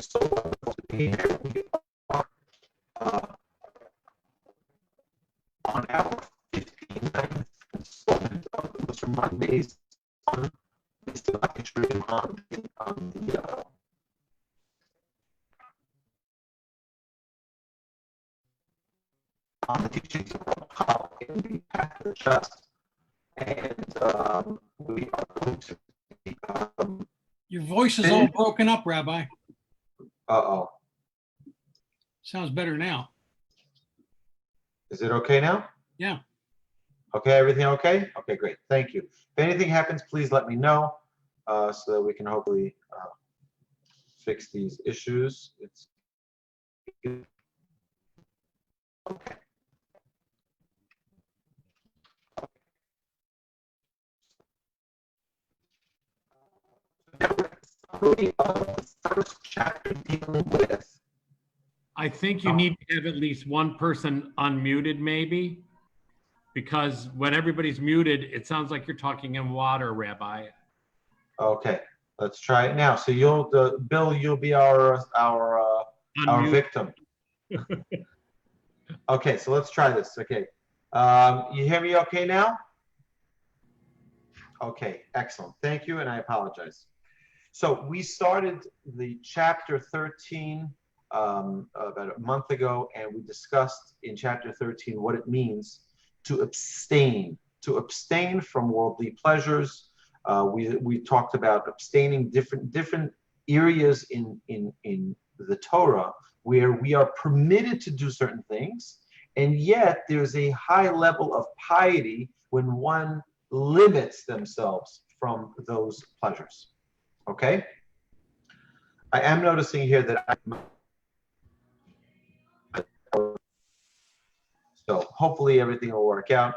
is so wonderful to be here. We are on our 59th installment of the Muslim Mondays on Yesharim on the teachings of Rabbi in the path of the just, and we are going to be, your voice is all broken up, Rabbi. Uh-oh. Sounds better now. Is it okay now? Yeah. Okay, everything okay? Okay, great. Thank you. If anything happens, please let me know so that we can hopefully fix these issues. It's okay. Summary of the first chapter dealing with. I think you need to have at least one person unmuted, maybe, because when everybody's muted, it sounds like you're talking in water, Rabbi. Okay, let's try it now. So you'll, Bill, you'll be our victim. Okay, so let's try this. Okay, you hear me okay now? Okay, excellent. Thank you, and I apologize. So we started the chapter 13 about a month ago, and we discussed in chapter 13 what it means to abstain from worldly pleasures. We talked about abstaining different areas in the Torah where we are permitted to do certain things, and yet there's a high level of piety when one limits themselves from those pleasures. Okay? I am noticing here that so hopefully everything will work out.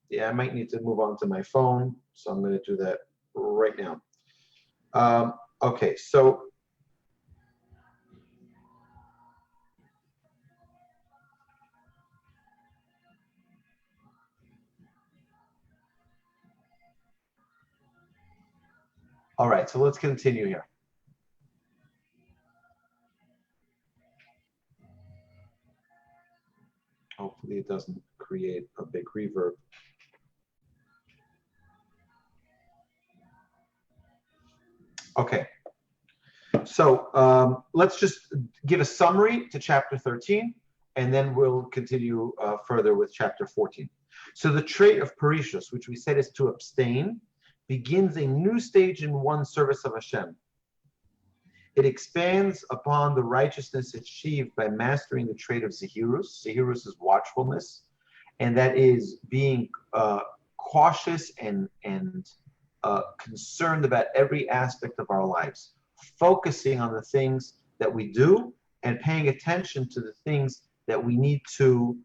Yeah, I might need to move on to my phone, so I'm going to do that right now. Okay, so all right, so let's continue here. Hopefully it doesn't create a big reverb. Okay, so let's just give a summary to chapter 13, and then we'll continue further with chapter 14. So the trait of Paresis, which we said is to abstain, begins a new stage in one's service of Hashem. It expands upon the righteousness achieved by mastering the trait of Zehirus. Zehirus is watchfulness, and that is being cautious and concerned about every aspect of our lives, focusing on the things that we do and paying attention to the things that we need to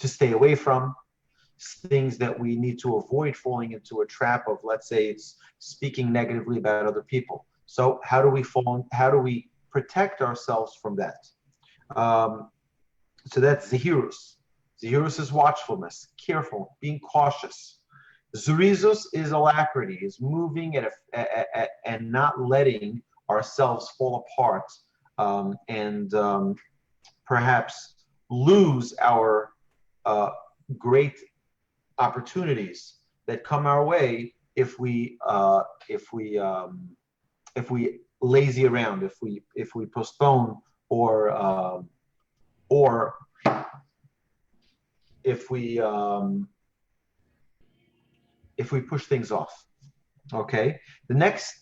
stay away from, things that we need to avoid falling into a trap of, let's say it's speaking negatively about other people. So how do we protect ourselves from that? So that's Zehirus. Zehirus is watchfulness, careful, being cautious. Zerizus is alacrity, is moving and not letting ourselves fall apart and perhaps lose our great opportunities that come our way if we lazy around, if we postpone or if we push things off. Okay, the next,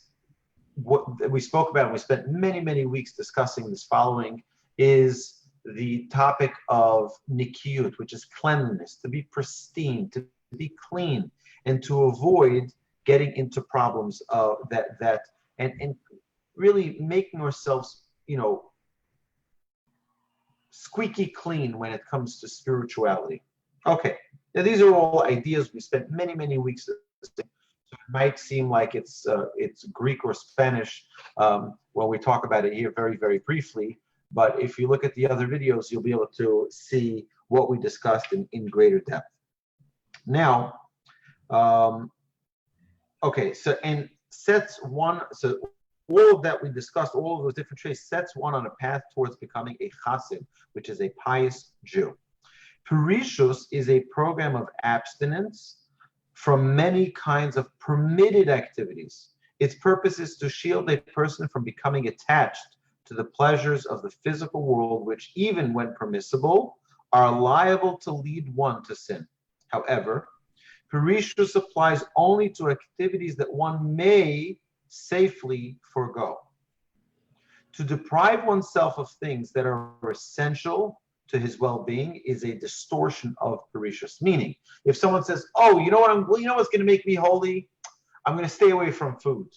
what we spoke about, and we spent many weeks discussing this following, is the topic of nikiyut, which is cleanliness, to be pristine, to be clean, and to avoid getting into problems and really making ourselves, squeaky clean when it comes to spirituality. Okay, now these are all ideas we spent many weeks discussing. So it might seem like it's Greek or Spanish when we talk about it here very briefly. But if you look at the other videos, you'll be able to see what we discussed in greater depth. Now, okay, so and sets one, so all of that we discussed, all of those different traits, sets one on a path towards becoming a chassid, which is a pious Jew. Paresis is a program of abstinence from many kinds of permitted activities. Its purpose is to shield a person from becoming attached to the pleasures of the physical world, which, even when permissible, are liable to lead one to sin. However, Paresis applies only to activities that one may safely forego. To deprive oneself of things that are essential to his well-being is a distortion of Paresis. Meaning, if someone says, "Oh, you know what? You know what's going to make me holy? I'm going to stay away from food.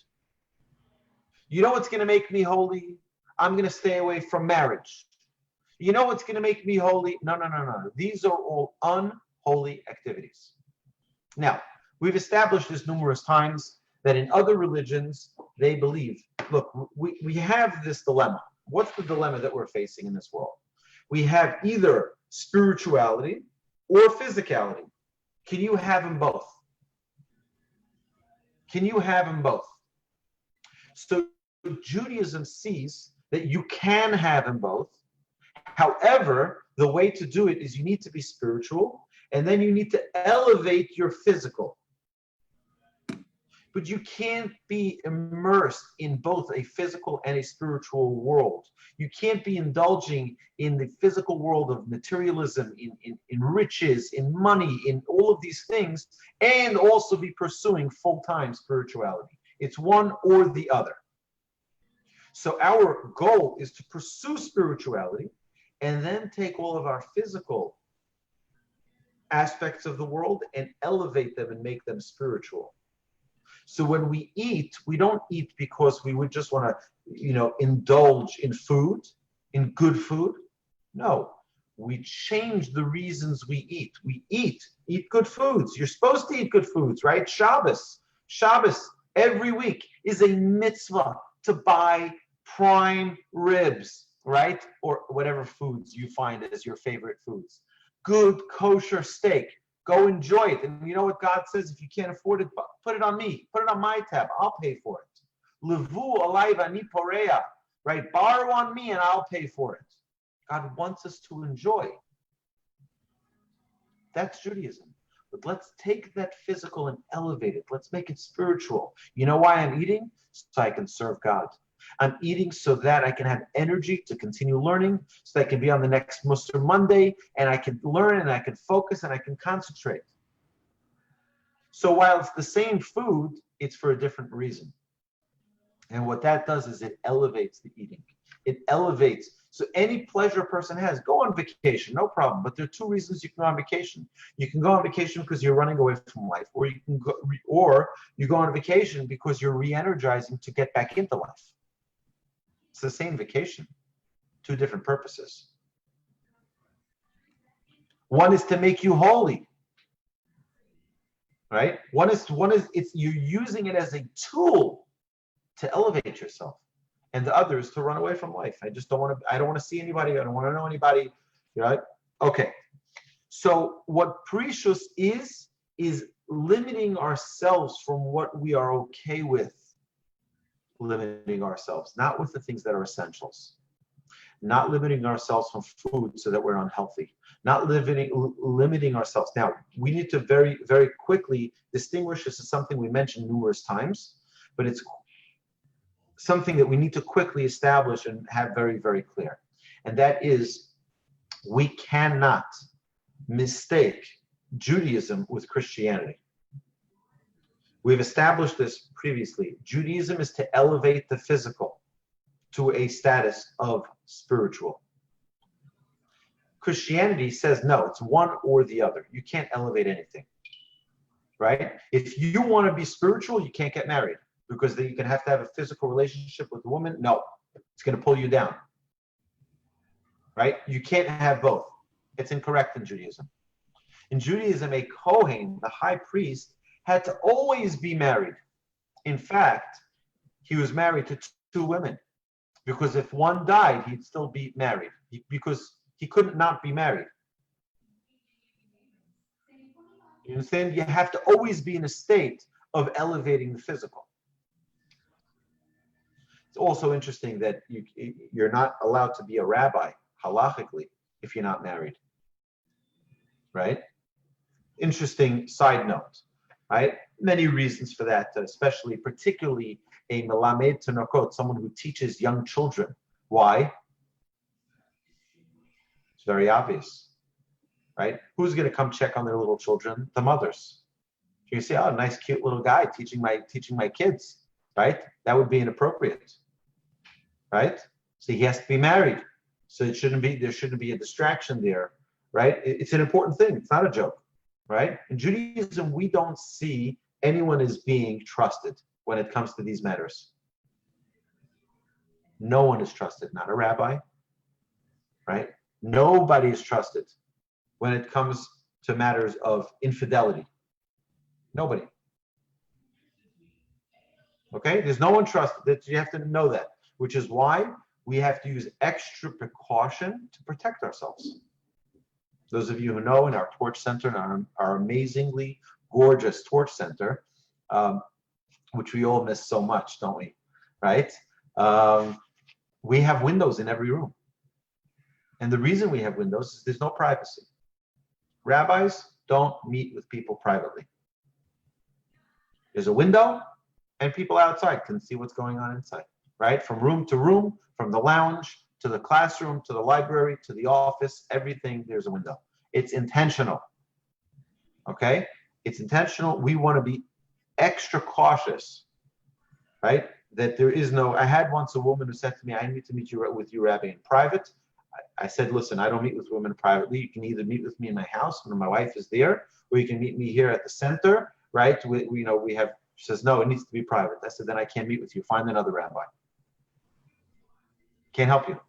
You know what's going to make me holy? I'm going to stay away from marriage. You know what's going to make me holy?" No. These are all unholy activities. Now, we've established this numerous times that in other religions, they believe, look, we have this dilemma. What's the dilemma that we're facing in this world? We have either spirituality or physicality. Can you have them both? Can you have them both? So Judaism sees that you can have them both. However, the way to do it is you need to be spiritual, and then you need to elevate your physical. But you can't be immersed in both a physical and a spiritual world. You can't be indulging in the physical world of materialism, in riches, in money, in all of these things, and also be pursuing full-time spirituality. It's one or the other. So our goal is to pursue spirituality and then take all of our physical aspects of the world and elevate them and make them spiritual. So when we eat, we don't eat because we would just want to, indulge in food, in good food. No, we change the reasons we eat. We eat good foods. You're supposed to eat good foods, right? Shabbos every week is a mitzvah to buy prime ribs, right? Or whatever foods you find as your favorite foods. Good kosher steak. Go enjoy it. And you know what God says? If you can't afford it, put it on me. Put it on my tab. I'll pay for it. Levu alay v'ani poreya. Right? Borrow on me and I'll pay for it. God wants us to enjoy. That's Judaism. But let's take that physical and elevate it. Let's make it spiritual. You know why I'm eating? So I can serve God. I'm eating so that I can have energy to continue learning, so that I can be on the next Muster Monday, and I can learn, and I can focus, and I can concentrate. So while it's the same food, it's for a different reason. And what that does is it elevates the eating. It elevates. So any pleasure a person has, go on vacation, no problem. But there are two reasons you can go on vacation. You can go on vacation because you're running away from life, or you go on vacation because you're re-energizing to get back into life. It's the same vacation, two different purposes. One is to make you holy, right? One is you're using it as a tool to elevate yourself, and the other is to run away from life. I don't want to see anybody. I don't want to know anybody, right? Okay. So what Paresis is limiting ourselves from what we are okay with. Limiting ourselves, not with the things that are essentials, not limiting ourselves from food so that we're unhealthy, not limiting ourselves. Now, we need to very, very quickly distinguish. This is something we mentioned numerous times, but it's something that we need to quickly establish and have very, very clear. And that is, we cannot mistake Judaism with Christianity. We've established this previously. Judaism is to elevate the physical to a status of spiritual. Christianity says no, it's one or the other. You can't elevate anything, right? If you want to be spiritual, you can't get married because then you have to have a physical relationship with a woman. No, it's going to pull you down, right? You can't have both. It's incorrect in Judaism. In Judaism, a Kohen, the high priest, had to always be married. In fact, he was married to two women because if one died, he'd still be married because he couldn't not be married. You understand? You have to always be in a state of elevating the physical. It's also interesting that you're not allowed to be a rabbi, halachically, if you're not married, right? Interesting side note, right? Many reasons for that, especially, particularly a melamed tenokot, someone who teaches young children. Why? It's very obvious, right? Who's going to come check on their little children? The mothers. You say, oh, nice, cute little guy teaching my kids, right? That would be inappropriate, right? So he has to be married. So there shouldn't be a distraction there, right? It's an important thing. It's not a joke, right? In Judaism, we don't see anyone as being trusted when it comes to these matters. No one is trusted, not a rabbi, right? Nobody is trusted when it comes to matters of infidelity. Nobody. Okay? There's no one trusted. That you have to know that, which is why we have to use extra precaution to protect ourselves. Those of you who know, in our Torch Center, our amazingly gorgeous Torch Center, which we all miss so much, don't we? Right? We have windows in every room. And the reason we have windows is there's no privacy. Rabbis don't meet with people privately. There's a window, and people outside can see what's going on inside, right? From room to room, from the lounge to the classroom, to the library, to the office, everything, there's a window. It's intentional, okay? It's intentional. We want to be extra cautious, right? That there is no, I had once a woman who said to me, I need to meet you with you, Rabbi, in private. I said, listen, I don't meet with women privately. You can either meet with me in my house when my wife is there, or you can meet me here at the center, right? We have, she says, no, it needs to be private. I said, then I can't meet with you. Find another rabbi. Can't help you.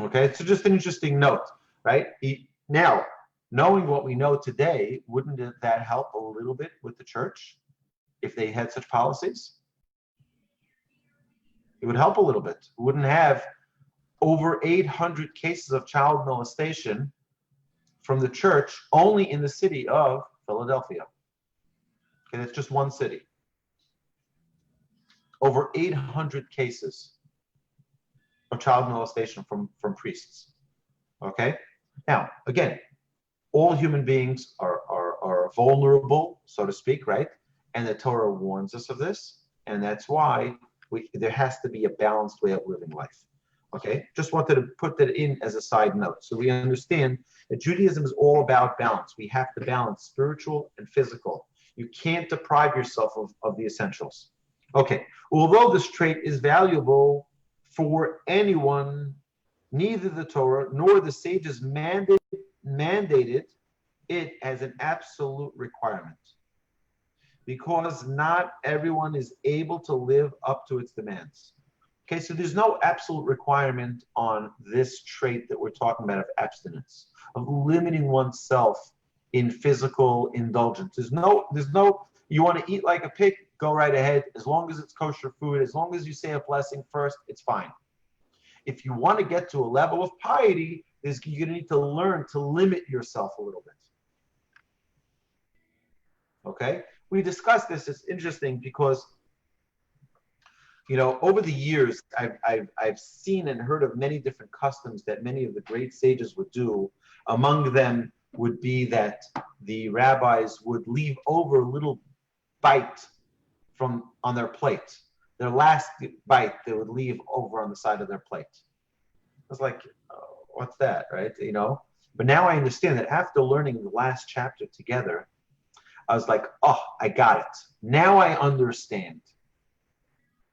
Okay, so just an interesting note, right? Now, knowing what we know today, wouldn't that help a little bit with the church if they had such policies? It would help a little bit. We wouldn't have over 800 cases of child molestation from the church only in the city of Philadelphia. Okay, that's just one city. Over 800 cases of child molestation from priests. Okay? Now, again, all human beings are vulnerable, so to speak, right? And the Torah warns us of this, and that's why there has to be a balanced way of living life. Okay? Just wanted to put that in as a side note. So we understand that Judaism is all about balance. We have to balance spiritual and physical. You can't deprive yourself of the essentials. Okay, although this trait is valuable for anyone, neither the Torah nor the sages mandated it as an absolute requirement, because not everyone is able to live up to its demands. Okay, so there's no absolute requirement on this trait that we're talking about of abstinence, of limiting oneself in physical indulgence. There's no, you want to eat like a pig, go right ahead. As long as it's kosher food, as long as you say a blessing first, it's fine. If you want to get to a level of piety, you're going to need to learn to limit yourself a little bit. Okay? We discussed this. It's interesting because, over the years, I've seen and heard of many different customs that many of the great sages would do. Among them would be that the rabbis would leave over a little bite on their plate. Their last bite they would leave over on the side of their plate. I was like, oh, what's that, right? But now I understand that after learning the last chapter together, I was like, oh, I got it. Now I understand.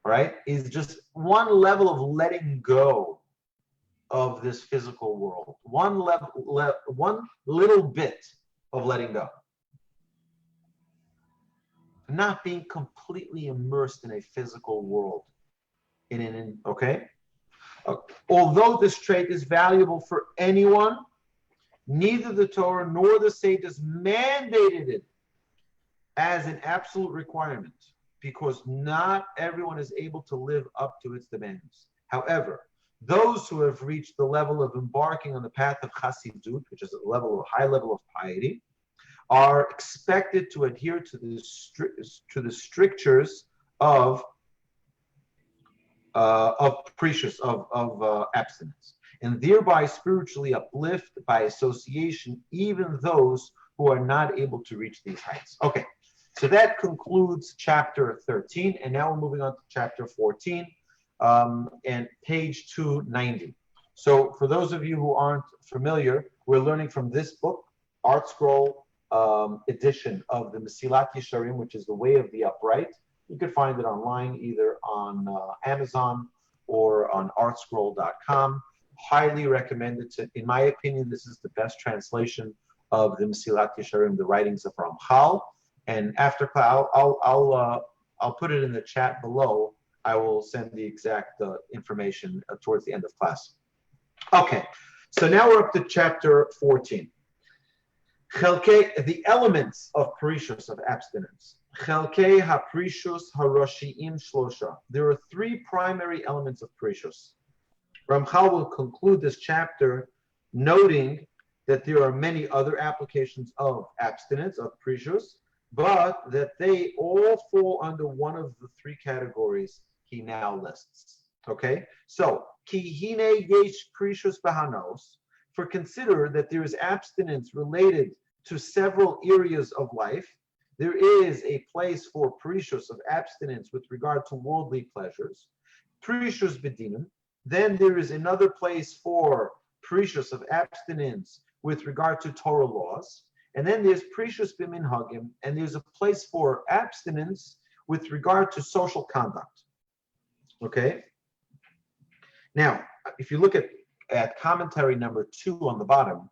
Right? Is just one level of letting go of this physical world. One little bit of letting go. Not being completely immersed in a physical world. Okay? Although this trait is valuable for anyone, neither the Torah nor the sages mandated it as an absolute requirement, because not everyone is able to live up to its demands. However, those who have reached the level of embarking on the path of chassidut, which is a high level of piety, are expected to adhere to the strictures of abstinence, and thereby spiritually uplift by association even those who are not able to reach these heights. Okay, so that concludes chapter 13, and now we're moving on to chapter 14 and page 290. So for those of you who aren't familiar, we're learning from this book, Art Scroll edition of the Mesilat Yesharim, which is the Way of the Upright. You can find it online either on Amazon or on artscroll.com. Highly recommended. In my opinion, this is the best translation of the Mesilat Yesharim, the writings of Ramchal. And after class, I'll put it in the chat below. I will send the exact information towards the end of class. Okay, so now we're up to chapter 14. The elements of Paresis, of abstinence. Chelkei haParesis haroshiim shlosha. There are three primary elements of Paresis. Ramchal will conclude this chapter noting that there are many other applications of abstinence, of Paresis, but that they all fall under one of the three categories he now lists. Okay, so ki hine yesh Paresis bahanos. For consider that there is abstinence related to several areas of life. There is a place for Paresis of abstinence with regard to worldly pleasures, Paresis bedinim. Then there is another place for Paresis of abstinence with regard to Torah laws, and then there's Paresis b'minhagim, and there's a place for abstinence with regard to social conduct. Okay. Now, if you look at commentary number 2 on the bottom,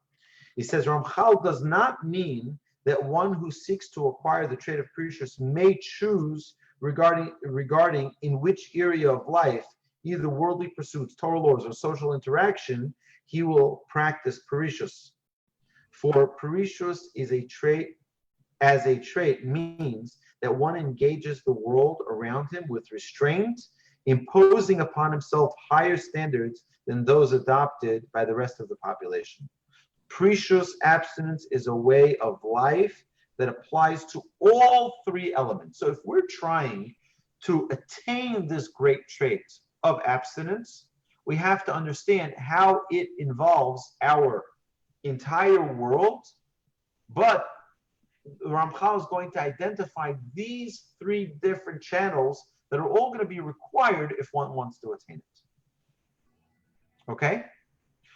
he says Ramchal does not mean that one who seeks to acquire the trait of Paresis may choose regarding in which area of life, either worldly pursuits, Torah laws, or social interaction, he will practice Paresis. For Paresis is a trait means that one engages the world around him with restraint, imposing upon himself higher standards than those adopted by the rest of the population. Paresis abstinence is a way of life that applies to all three elements. So if we're trying to attain this great trait of abstinence, we have to understand how it involves our entire world, but Ramchal is going to identify these three different channels that are all going to be required if one wants to attain it. Okay?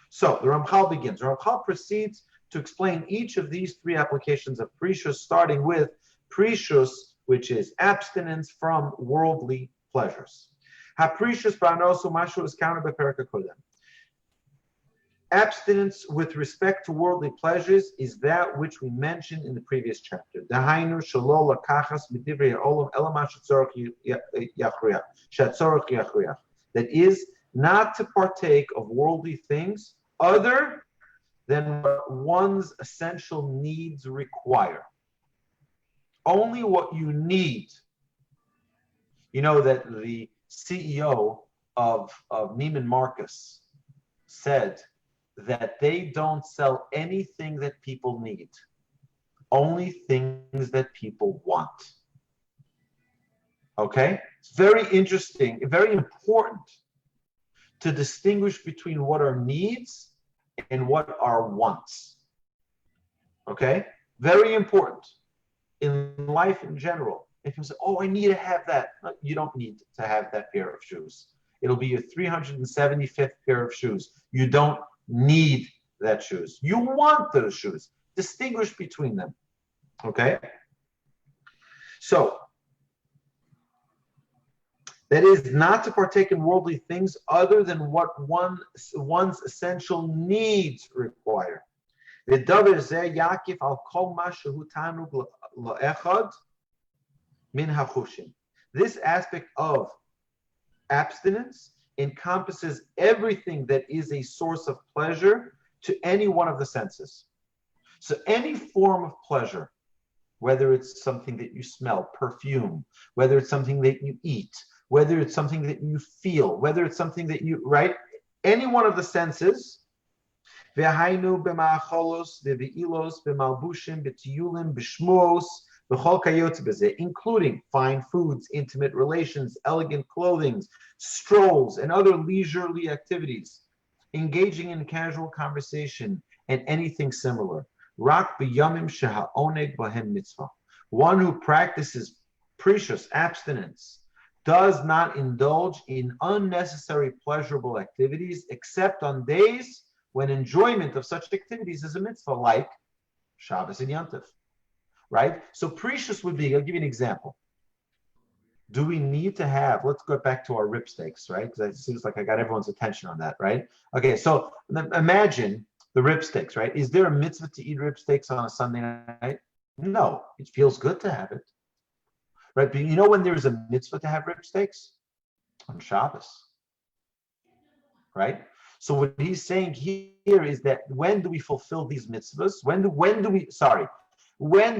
So the Ramchal begins. Ramchal proceeds to explain each of these three applications of Paresis, starting with Paresis, which is abstinence from worldly pleasures. HaParesis ba'anosu mashu is counted by Perek HaKodem. Abstinence with respect to worldly pleasures is that which we mentioned in the previous chapter. Dahainu shelo lakachas midivrei ha'olam ela ma shetzorech yachriach. That is, not to partake of worldly things other than what one's essential needs require. Only what you need. You know that the CEO of Neiman Marcus said that they don't sell anything that people need, only things that people want. Okay? It's very interesting, very important to distinguish between what are needs and what are wants. Okay? Very important in life in general. If you say, oh, I need to have that. No, you don't need to have that pair of shoes. It'll be your 375th pair of shoes. You don't need that shoes. You want those shoes. Distinguish between them. Okay? So, that is not to partake in worldly things other than what one's essential needs require. This aspect of abstinence encompasses everything that is a source of pleasure to any one of the senses. So any form of pleasure, whether it's something that you smell, perfume, whether it's something that you eat, whether it's something that you feel, whether it's something that you, right? Any one of the senses, including fine foods, intimate relations, elegant clothing, strolls, and other leisurely activities, engaging in casual conversation, and anything similar. Rak b'yamim sheha'oneg b'hem mitzvah. One who practices precious abstinence does not indulge in unnecessary pleasurable activities except on days when enjoyment of such activities is a mitzvah, like Shabbos and Yom Tov, right? So precious would be, I'll give you an example. Do we need to have, let's go back to our rib steaks, right? Because it seems like I got everyone's attention on that, right? Okay, so imagine the rib steaks, right? Is there a mitzvah to eat rib steaks on a Sunday night? No, it feels good to have it. Right, but you know when there's a mitzvah to have rib steaks? On Shabbos, right? So what he's saying here is that when do we fulfill these mitzvahs? When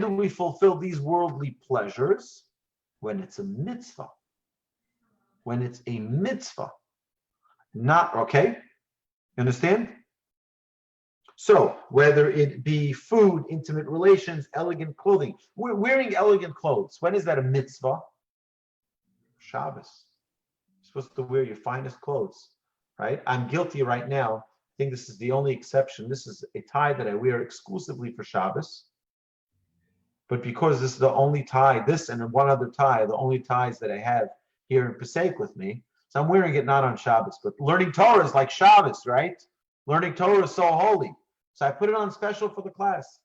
do we fulfill these worldly pleasures? When it's a mitzvah. When it's a mitzvah. Not, okay? You understand? So whether it be food, intimate relations, elegant clothing, we're wearing elegant clothes. When is that a mitzvah? Shabbos. You're supposed to wear your finest clothes, right? I'm guilty right now. I think this is the only exception. This is a tie that I wear exclusively for Shabbos. But because this is the only tie, this and one other tie, the only ties that I have here in Passaic with me, so I'm wearing it not on Shabbos. But learning Torah is like Shabbos, right? Learning Torah is so holy. So I put it on special for the class.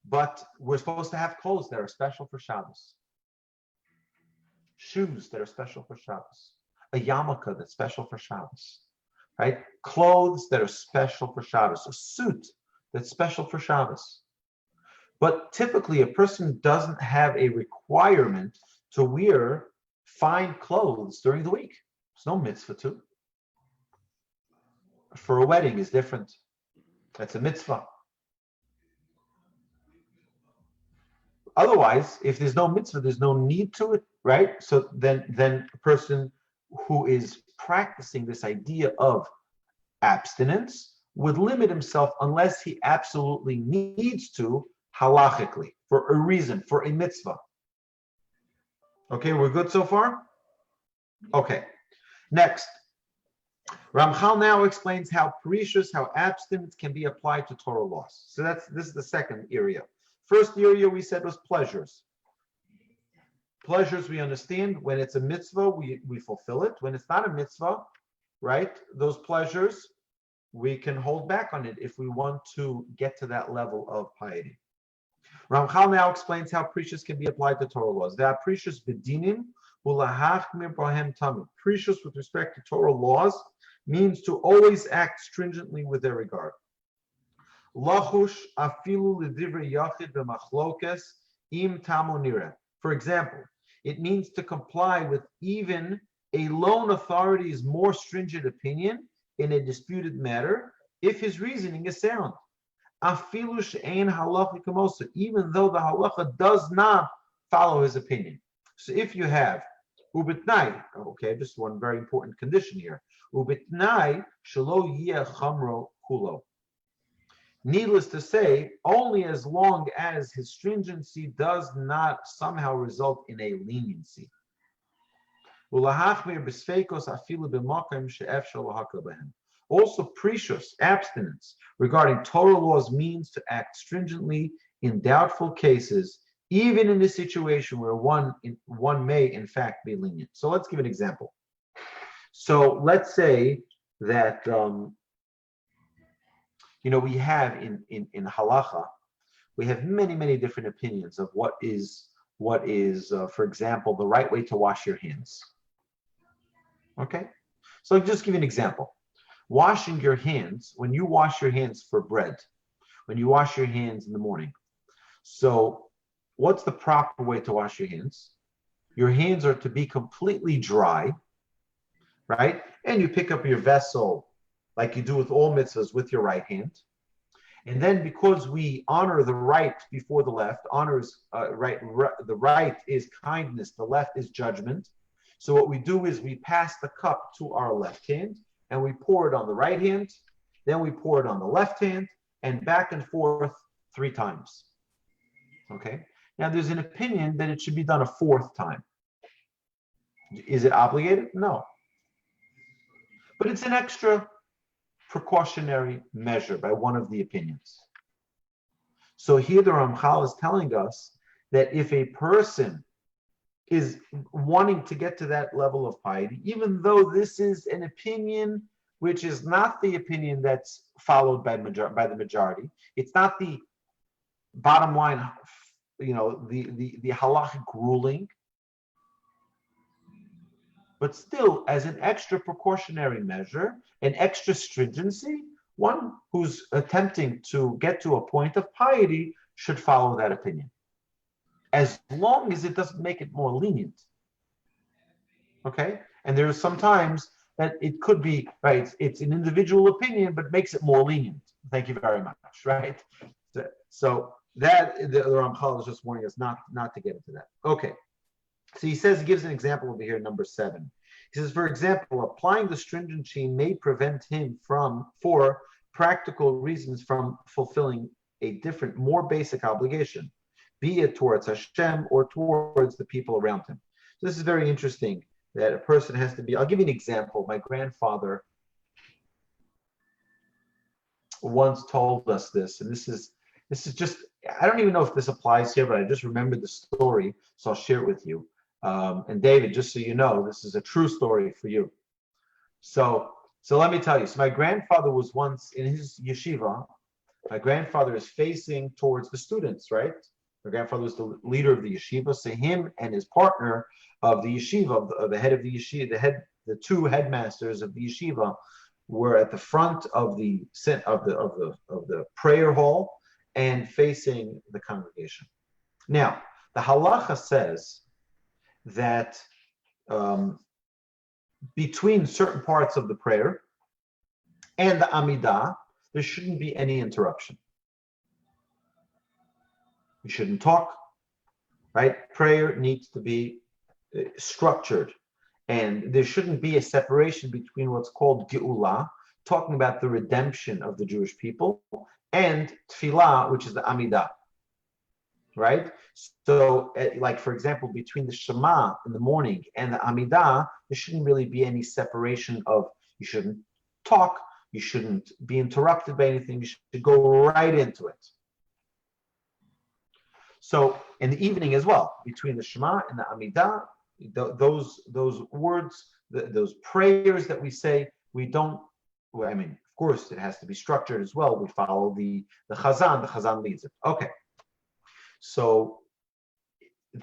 But we're supposed to have clothes that are special for Shabbos. Shoes that are special for Shabbos. A yarmulke that's special for Shabbos. Right? Clothes that are special for Shabbos. A suit that's special for Shabbos. But typically a person doesn't have a requirement to wear fine clothes during the week. There's no mitzvah to. For a wedding is different. That's a mitzvah. Otherwise, if there's no mitzvah, there's no need to it, right? So then a person who is practicing this idea of abstinence would limit himself unless he absolutely needs to halachically, for a reason, for a mitzvah. Okay, we're good so far? Okay, next. Ramchal now explains how abstinence can be applied to Torah laws. So this is the second area. First area we said was pleasures. Pleasures we understand. When it's a mitzvah, we fulfill it. When it's not a mitzvah, right, those pleasures, we can hold back on it if we want to get to that level of piety. Ramchal now explains how precious can be applied to Torah laws. There are precious bedinim, precious with respect to Torah laws means to always act stringently with their regard. Lachush afilu l'divrei yachid b'machlokes im tamonira. For example, it means to comply with even a lone authority's more stringent opinion in a disputed matter if his reasoning is sound. Afilu she'ein halacha kamosa, even though the halacha does not follow his opinion. So if you have ubitnai, okay, just one very important condition here. Ubitnai shelo yeh chamro kulo. Needless to say, only as long as his stringency does not somehow result in a leniency. Also, precious abstinence regarding Torah laws means to act stringently in doubtful cases, even in a situation where one may in fact be lenient. So let's give an example. So let's say that we have in halacha, we have many different opinions of what is, for example, the right way to wash your hands. Okay, so I'll just give you an example. Washing your hands, when you wash your hands for bread, when you wash your hands in the morning. So what's the proper way to wash your hands? Your hands are to be completely dry, right? And you pick up your vessel like you do with all mitzvahs with your right hand. And then because we honor the right before the left, the right is kindness, the left is judgment. So what we do is we pass the cup to our left hand and we pour it on the right hand, then we pour it on the left hand and back and forth 3 times. Okay? Now, there's an opinion that it should be done a fourth time. Is it obligated? No. But it's an extra precautionary measure by one of the opinions. So here the Ramchal is telling us that if a person is wanting to get to that level of piety, even though this is an opinion which is not the opinion that's followed by the majority, it's not the bottom line, the halachic ruling, but still, as an extra precautionary measure, an extra stringency, one who's attempting to get to a point of piety should follow that opinion, as long as it doesn't make it more lenient. Okay? And there are some times that it could be, right, it's an individual opinion, but makes it more lenient. Thank you very much, right? So that, the Ramchal is just warning us not to get into that. Okay. So he gives an example over here, number 7. He says, for example, applying the stringency may prevent him for practical reasons, from fulfilling a different, more basic obligation, be it towards Hashem or towards the people around him. So this is very interesting, that a person has to be, I'll give you an example. My grandfather once told us this, and this is just, I don't even know if this applies here, but I just remembered the story, so I'll share it with you. And David, just so you know, this is a true story for you. So let me tell you. So my grandfather was once in his yeshiva. My grandfather is facing towards the students, right? My grandfather was the leader of the yeshiva. So him and his partner of the yeshiva, the head of the yeshiva, the two headmasters of the yeshiva, were at the front of the prayer hall and facing the congregation. Now, the halacha says that between certain parts of the prayer and the Amidah, there shouldn't be any interruption. You shouldn't talk, right? Prayer needs to be structured, and there shouldn't be a separation between what's called Geula, talking about the redemption of the Jewish people, and Tfilah, which is the Amidah. Right? So, like, for example, between the Shema in the morning and the Amidah, there shouldn't really be any separation of, you shouldn't talk, you shouldn't be interrupted by anything, you should go right into it. So, in the evening as well, between the Shema and the Amidah, those words, those prayers that we say, we don't, I mean, of course, it has to be structured as well. We follow the Chazan leads it. Okay. So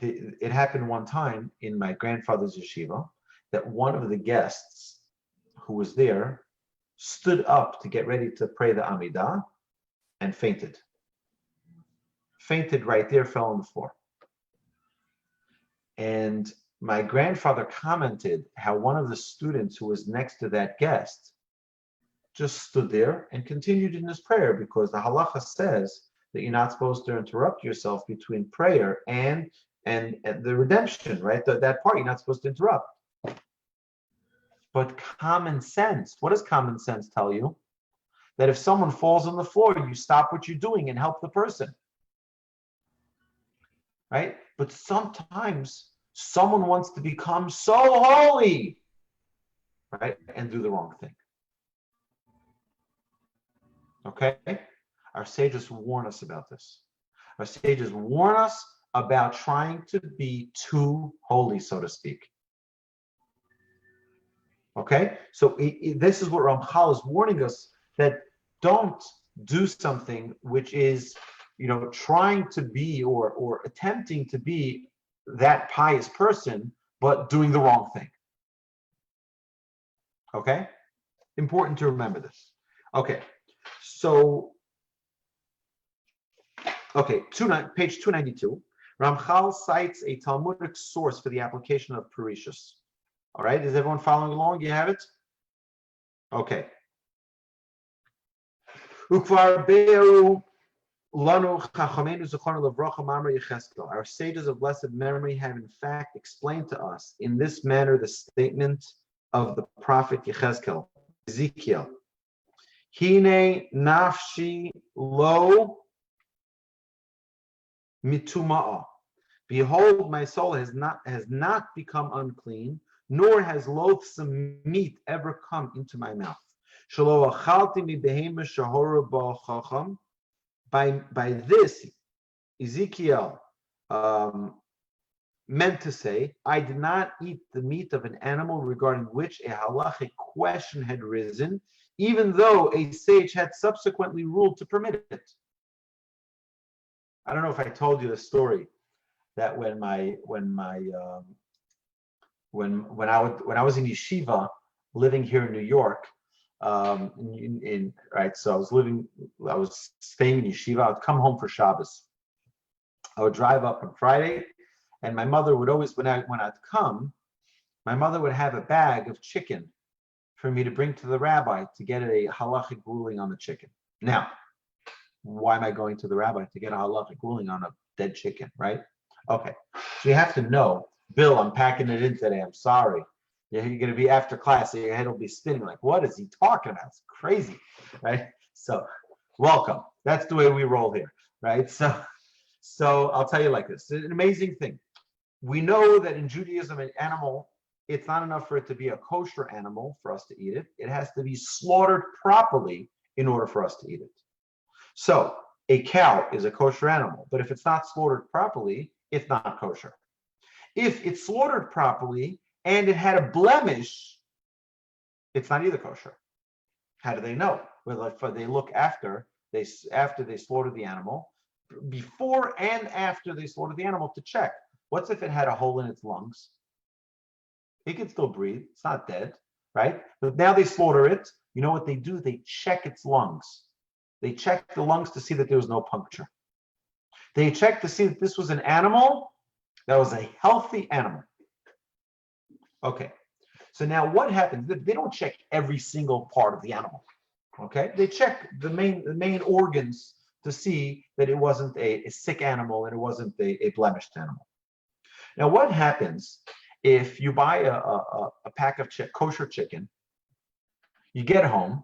it happened one time in my grandfather's yeshiva that one of the guests who was there stood up to get ready to pray the Amidah and fainted. Fainted right there, fell on the floor. And my grandfather commented how one of the students who was next to that guest just stood there and continued in his prayer, because the halacha says that you're not supposed to interrupt yourself between prayer and the redemption, right? That part you're not supposed to interrupt. But common sense, what does common sense tell you? That if someone falls on the floor, you stop what you're doing and help the person, right? But sometimes someone wants to become so holy, right? And do the wrong thing. Okay? Our sages warn us about this. Our sages warn us about trying to be too holy, so to speak. Okay? So this is what Ramchal is warning us, that don't do something which is, trying to be or attempting to be that pious person, but doing the wrong thing. Okay? Important to remember this. Okay. So, page 292. Ramchal cites a Talmudic source for the application of Paresis. All right, is everyone following along? You have it? Okay. Our sages of blessed memory have in fact explained to us in this manner the statement of the prophet Ezekiel. Hine nafshi lo mituma'ah. Behold, my soul has not become unclean, nor has loathsome meat ever come into my mouth. By this, Ezekiel meant to say, I did not eat the meat of an animal regarding which a halachic question had risen, even though a sage had subsequently ruled to permit it. I don't know if I told you the story that when I was in yeshiva, living here in New York, right. So I was staying in yeshiva. I would come home for Shabbos. I would drive up on Friday, and my mother would always, when I'd come, my mother would have a bag of chicken for me to bring to the rabbi to get a halachic ruling on the chicken. Now, why am I going to the rabbi to get a halachic ruling on a dead chicken, right? Okay, so you have to know, Bill, I'm packing it in today. I'm sorry. You're going to be after class, so your head will be spinning like, what is he talking about? It's crazy, right? So, welcome. That's the way we roll here, right? So I'll tell you like this. It's an amazing thing. We know that in Judaism, an animal, it's not enough for it to be a kosher animal for us to eat it. It has to be slaughtered properly in order for us to eat it. So a cow is a kosher animal, but if it's not slaughtered properly, it's not kosher. If it's slaughtered properly and it had a blemish, it's not either kosher. How do they know? Well, they look after they slaughter the animal, before and after they slaughter the animal, to check. What's if it had a hole in its lungs? It can still breathe. It's not dead, right? But now they slaughter it. You know what they do? They check its lungs. They check the lungs to see that there was no puncture. They check to see that this was an animal that was a healthy animal. Okay, so now what happens? They don't check every single part of the animal. Okay, they check the main organs to see that it wasn't a sick animal and it wasn't a blemished animal. Now, what happens if you buy a pack of kosher chicken, you get home,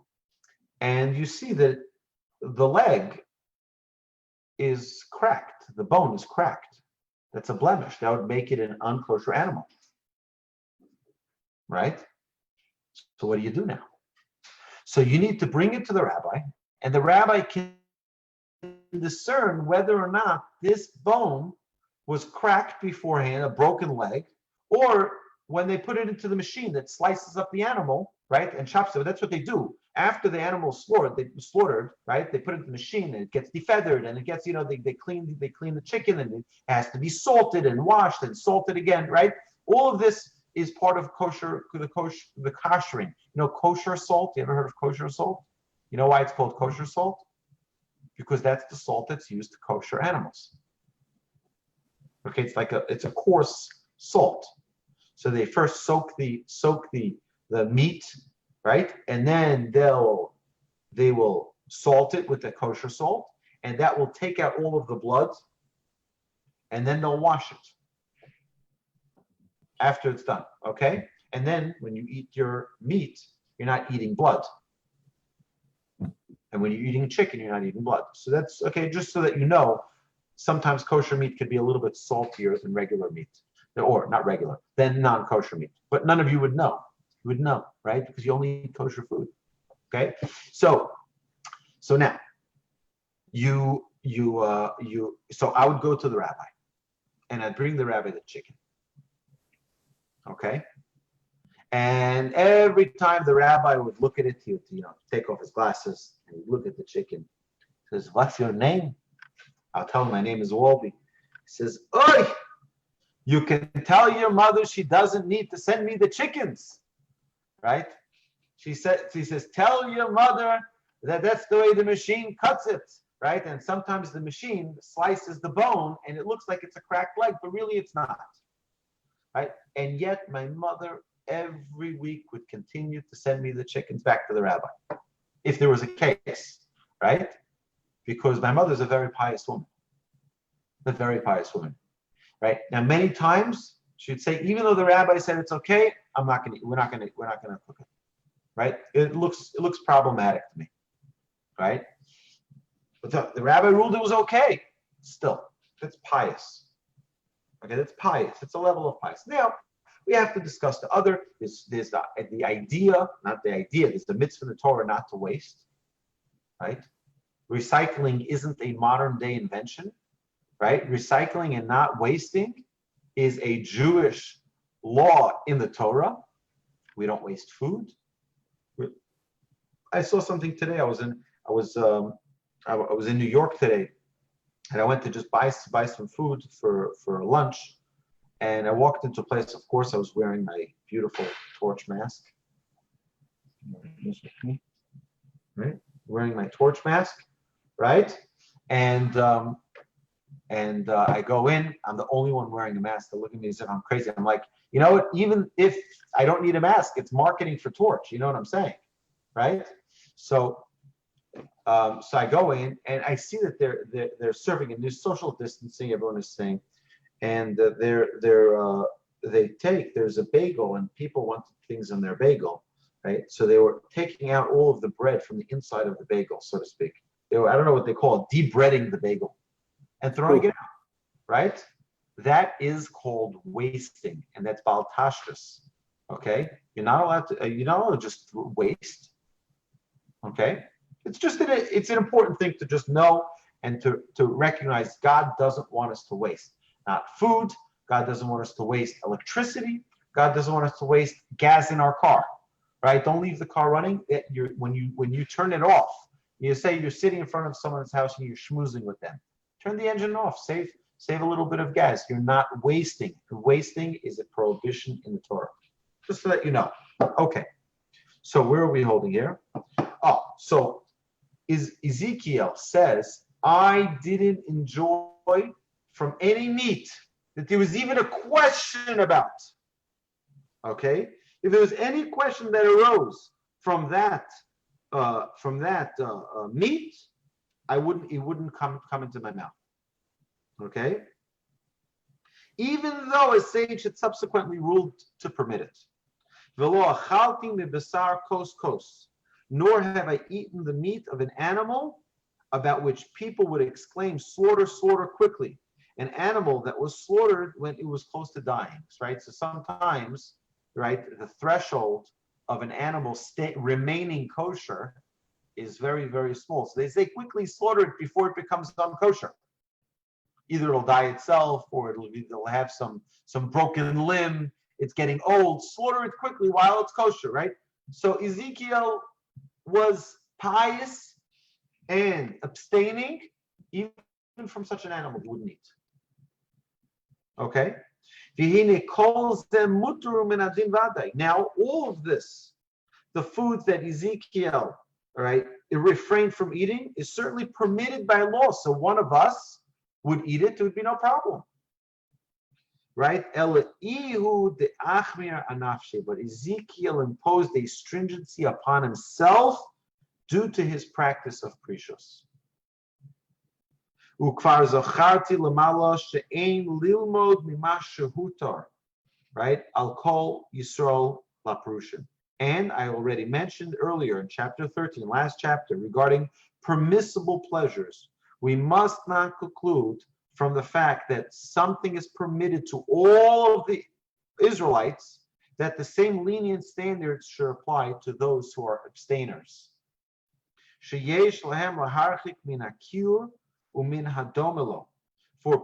and you see that the leg is cracked, the bone is cracked? That's a blemish. That would make it an unkosher animal, right? So what do you do now? So you need to bring it to the rabbi, and the rabbi can discern whether or not this bone was cracked beforehand, a broken leg, or when they put it into the machine that slices up the animal, right, and chops it. That's what they do. After the animal is slaughtered, right, they put it in the machine and it gets defeathered and it gets, they clean the chicken, and it has to be salted and washed and salted again, right? All of this is part of the koshering. Kosher salt. You ever heard of kosher salt? You know why it's called kosher salt? Because that's the salt that's used to kosher animals. Okay, it's a coarse salt. So they first soak the meat, right, and then they will salt it with the kosher salt, and that will take out all of the blood, and then they'll wash it after it's done. Okay, and then when you eat your meat, you're not eating blood. And when you're eating chicken, you're not eating blood. So that's okay, just so that you know, sometimes kosher meat could be a little bit saltier than regular meat, or not regular, than non-kosher meat. But none of you would know. You would know, right? Because you only eat kosher food. Okay? So now so I would go to the rabbi, and I'd bring the rabbi the chicken. Okay? And every time the rabbi would look at it, he would, take off his glasses and he'd look at the chicken. He says, "What's your name?" I'll tell him, "My name is Wolbe." He says, "Oi, you can tell your mother she doesn't need to send me the chickens." Right? She says, "Tell your mother that that's the way the machine cuts it." Right? And sometimes the machine slices the bone and it looks like it's a cracked leg, but really it's not. Right? And yet my mother every week would continue to send me the chickens back to the rabbi if there was a case, right? Because my mother's a very pious woman. A very pious woman. Right? Now many times she'd say, even though the rabbi said it's okay, we're not gonna cook it. Right? It looks problematic to me. Right? But the rabbi ruled it was okay. Still, it's pious. Okay, that's pious. It's a level of pious. Now, we have to discuss the other. There's the idea, not the idea. There's the mitzvah in the Torah not to waste, right? Recycling isn't a modern day invention, right? Recycling and not wasting is a Jewish law in the Torah. We don't waste food. I saw something today. I was in New York today, and I went to just buy some food for lunch. And I walked into a place. Of course, I was wearing my beautiful torch mask. Right, wearing my torch mask, right? And I go in. I'm the only one wearing a mask. They look at me as if I'm crazy. I'm like, you know what? Even if I don't need a mask, it's marketing for Torch. You know what I'm saying, right? So I go in and I see that they're serving, and there's social distancing. Everyone is saying, and there's a bagel, and people want things on their bagel, right? So they were taking out all of the bread from the inside of the bagel, so to speak. They were, I don't know what they call it, debreading the bagel and throwing it out, right? That is called wasting, and that's baltashtus. Okay, you're not allowed to just waste. Okay, it's an important thing to just know and to recognize. God doesn't want us to waste, not food. God doesn't want us to waste electricity. God doesn't want us to waste gas in our car, right? Don't leave the car running. When you turn it off, you say you're sitting in front of someone's house and you're schmoozing with them. Turn the engine off. Save a little bit of gas. You're not wasting. Wasting is a prohibition in the Torah. Just to let you know. Okay. So where are we holding here? Oh, so Ezekiel says, I didn't enjoy from any meat that there was even a question about. Okay? If there was any question that arose from that meat, it wouldn't come into my mouth. Okay? Even though a sage had subsequently ruled to permit it. Nor have I eaten the meat of an animal about which people would exclaim, slaughter, slaughter quickly. An animal that was slaughtered when it was close to dying, right? So sometimes, right, the threshold of an animal remaining kosher is very, very small. So they say quickly slaughter it before it becomes unkosher. Either it'll die itself, or it'll have some broken limb. It's getting old. Slaughter it quickly while it's kosher, right? So Ezekiel was pious and abstaining even from such an animal he wouldn't eat. Okay? Now, all of this, the foods that Ezekiel, right, refrained from eating, is certainly permitted by law. So one of us would eat it, there would be no problem. Right? But Ezekiel imposed a stringency upon himself due to his practice of precious. Right? I'll call Yisrael Laprushin. And I already mentioned earlier in chapter 13, last chapter, regarding permissible pleasures. We must not conclude from the fact that something is permitted to all of the Israelites that the same lenient standards should apply to those who are abstainers. For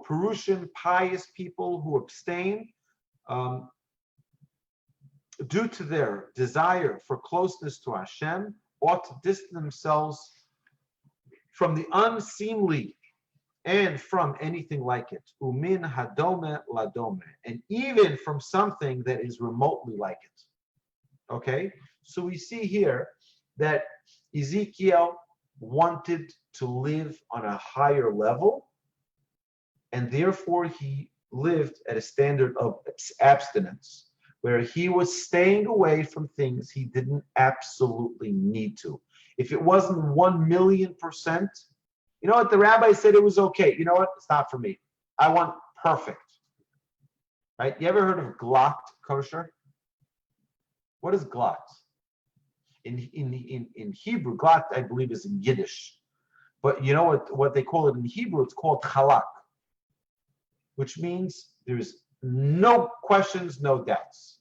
Perushan, pious people who abstain, due to their desire for closeness to Hashem, ought to distance themselves from the unseemly and from anything like it. Umin hadome ladome, and even from something that is remotely like it. Okay, so we see here that Ezekiel wanted to live on a higher level, and therefore he lived at a standard of abstinence, where he was staying away from things he didn't absolutely need to. If it wasn't 1,000,000%, you know what, the rabbi said it was okay. You know what, it's not for me. I want perfect. Right? You ever heard of glatt kosher? What is glatt? In Hebrew, glatt, I believe, is in Yiddish. But you know what they call it in Hebrew? It's called chalak, which means There's no questions, no doubts.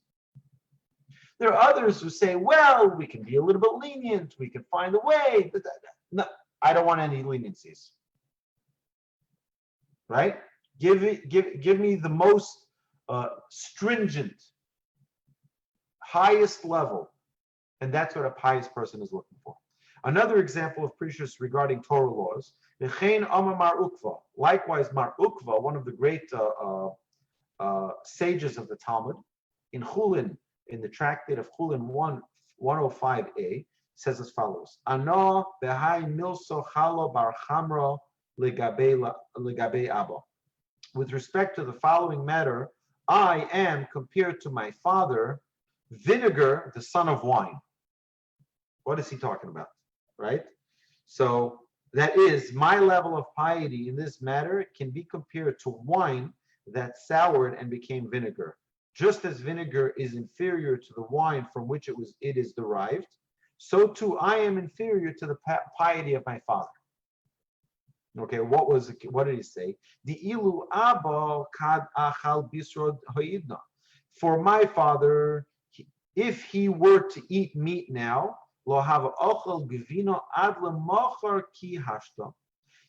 There are others who say, well, we can be a little bit lenient, we can find a way. No, I don't want any leniencies. Right? Give me the most stringent, highest level. And that's what a pious person is looking for. Another example of precious regarding Torah laws, likewise Mar Ukva, one of the great sages of the Talmud, in Chulin, in the tractate of Chulin 105a, says as follows: Ano behai milso chalo bar chamra legabe abba. With respect to the following matter, I am compared to my father, vinegar, the son of wine. What is he talking about? Right? So that is, my level of piety in this matter can be compared to wine that soured and became vinegar. Just as vinegar is inferior to the wine from which it is derived, so too I am inferior to the piety of my father. Okay, what did he say? The ilu abba kad achal bisrod hoidna. For my father, if he were to eat meat now, lo hava ochel gevino ad lemachar ki hashta.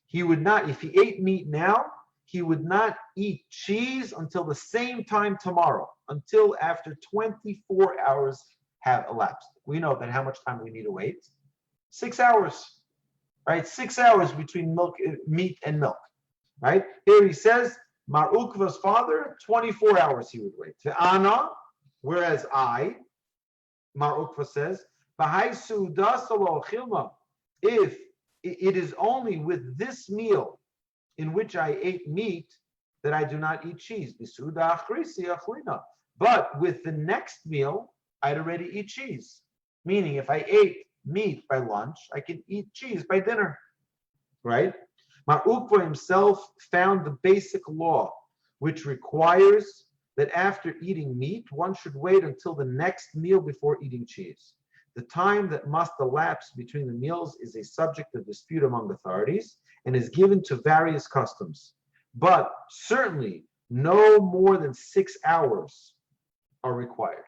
He would not, if he ate meat now, he would not eat cheese until the same time tomorrow, until after 24 hours have elapsed. We know that how much time we need to wait? 6 hours, right? 6 hours between meat and milk, right? Here he says, Mar Ukva's father, 24 hours he would wait. Anna, whereas I, Mar Ukva says, if it is only with this meal in which I ate meat that I do not eat cheese. But with the next meal, I'd already eat cheese. Meaning, if I ate meat by lunch, I can eat cheese by dinner. Right? Mar Ukva himself found the basic law, which requires that after eating meat, one should wait until the next meal before eating cheese. The time that must elapse between the meals is a subject of dispute among authorities and is given to various customs. But certainly no more than 6 hours are required.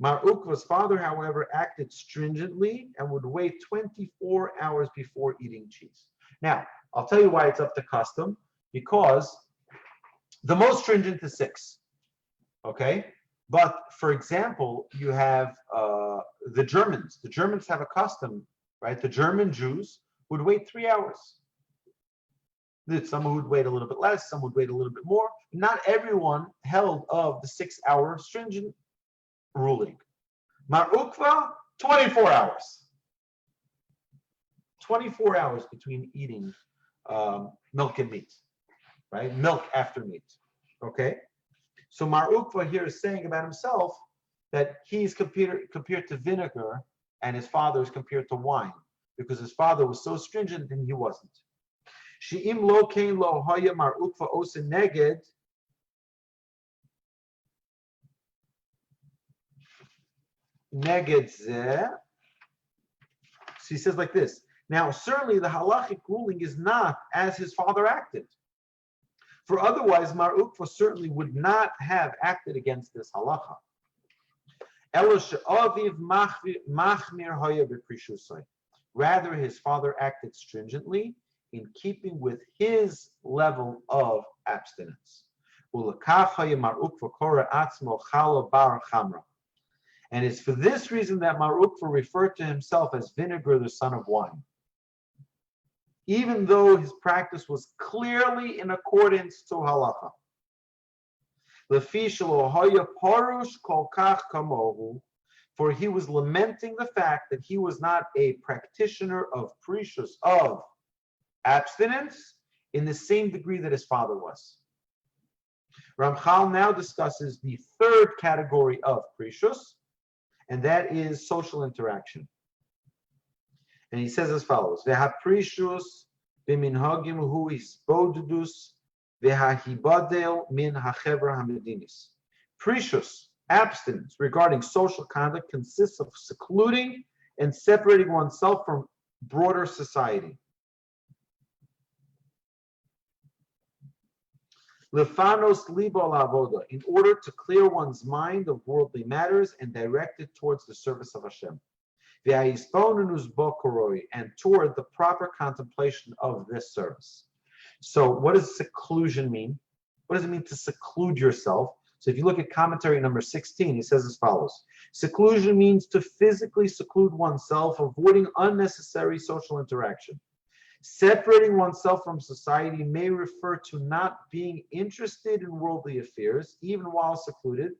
Mar Ukva's father, however, acted stringently and would wait 24 hours before eating cheese. Now, I'll tell you why it's up to custom, because the most stringent is 6. Okay? But for example, you have the Germans. The Germans have a custom, right? The German Jews would wait 3 hours. Some would wait a little bit less, some would wait a little bit more. Not everyone held of the 6 hour stringent ruling. Mar Ukva, 24 hours. 24 hours between eating milk and meat, right? Milk after meat, okay? So Mar Ukva here is saying about himself that he's compared to vinegar and his father is compared to wine because his father was so stringent and he wasn't. She'im lo kein lo haya Mar Ukva osin neged zeh. So he says like this. Now, certainly the halachic ruling is not as his father acted. For otherwise, Mar Ukva certainly would not have acted against this halacha. Rather, his father acted stringently in keeping with his level of abstinence. And it's for this reason that Mar Ukva referred to himself as vinegar, the son of wine, even though his practice was clearly in accordance to halacha. For he was lamenting the fact that he was not a practitioner of precious of abstinence in the same degree that his father was. Ramchal now discusses the third category of precious, and that is social interaction. And he says as follows: Vehaprishus b'minhagim hu isbodudus vehahibadel min hachevra hamedinis. Precious, abstinence regarding social conduct consists of secluding and separating oneself from broader society. Lefanos libo la'avoda, in order to clear one's mind of worldly matters and direct it towards the service of Hashem. V'ha'isponenus bo koroi, and toward the proper contemplation of this service. So what does seclusion mean? What does it mean to seclude yourself? So if you look at commentary number 16, he says as follows. Seclusion means to physically seclude oneself, avoiding unnecessary social interaction. Separating oneself from society may refer to not being interested in worldly affairs, even while secluded,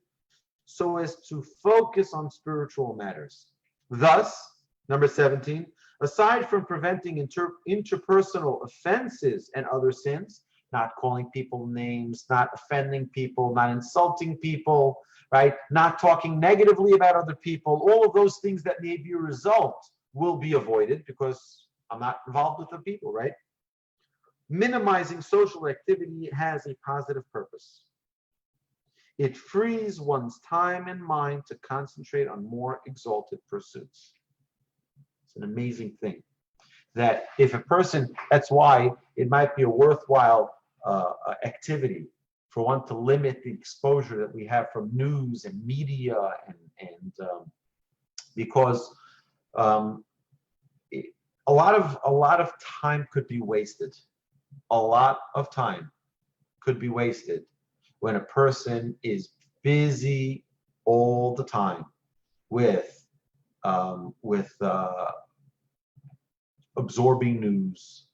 so as to focus on spiritual matters. Thus, number 17, aside from preventing interpersonal offenses and other sins, not calling people names, not offending people, not insulting people, right? Not talking negatively about other people, all of those things that may be a result will be avoided because I'm not involved with the people, right? Minimizing social activity has a positive purpose. It frees one's time and mind to concentrate on more exalted pursuits. It's an amazing thing. That if a person, that's why it might be a worthwhile activity for one to limit the exposure that we have from news and media, and because a lot of time could be wasted. A lot of time could be wasted when a person is busy all the time with absorbing news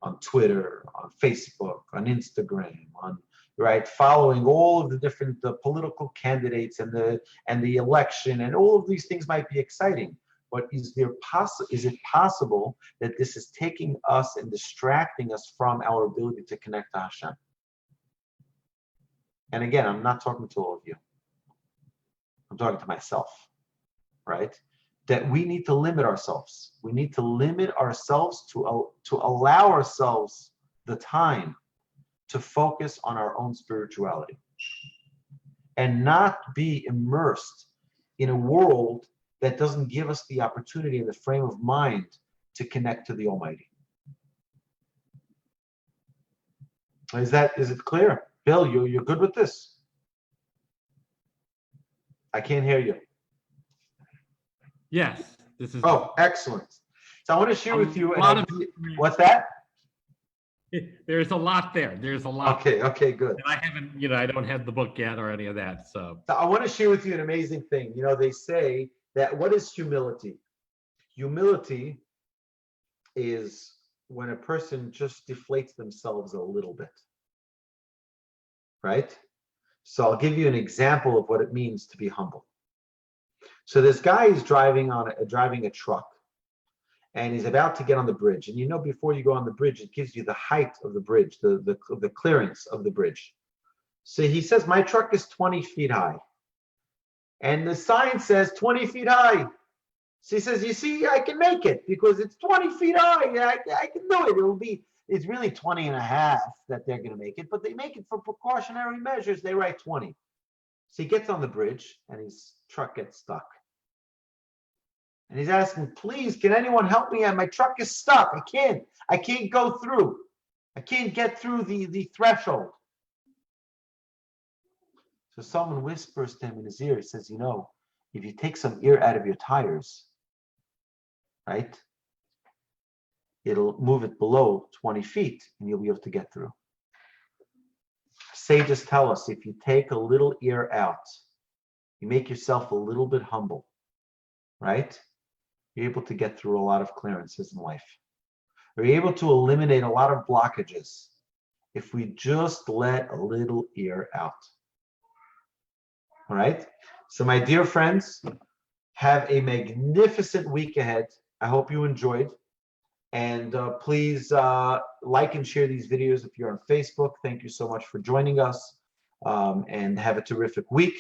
on Twitter, on Facebook, on Instagram, following all of the different political candidates and the election, and all of these things might be exciting. But is it possible that this is taking us and distracting us from our ability to connect to Hashem? And again, I'm not talking to all of you. I'm talking to myself, right? That we need to limit ourselves. We need to limit ourselves to allow ourselves the time to focus on our own spirituality and not be immersed in a world that doesn't give us the opportunity and the frame of mind to connect to the Almighty. Is it clear? Bill, you're good with this? I can't hear you. Yes, this is. Oh, excellent. So I want to share with you. What's that? There's a lot there. There's a lot. Okay, good. And I haven't, I don't have the book yet or any of that. So I want to share with you an amazing thing. They say that what is humility? Humility is when a person just deflates themselves a little bit, right? So I'll give you an example of what it means to be humble. So this guy is driving a truck, and he's about to get on the bridge. And before you go on the bridge, it gives you the height of the bridge, the clearance of the bridge. So he says, my truck is 20 feet high. And the sign says 20 feet high. So he says, you see, I can make it because it's 20 feet high. I can do it. It's really 20 and a half that they're going to make it, but they make it for precautionary measures. They write 20. So he gets on the bridge and his truck gets stuck. And he's asking, please, can anyone help me? My truck is stuck. I can't go through. I can't get through the threshold. So someone whispers to him in his ear. He says, if you take some air out of your tires, right, it'll move it below 20 feet and you'll be able to get through. Sages tell us if you take a little air out, you make yourself a little bit humble, right? You're able to get through a lot of clearances in life. We're able to eliminate a lot of blockages if we just let a little air out. All right? So my dear friends, have a magnificent week ahead. I hope you enjoyed. And please like and share these videos if you're on Facebook. Thank you so much for joining us. And have a terrific week.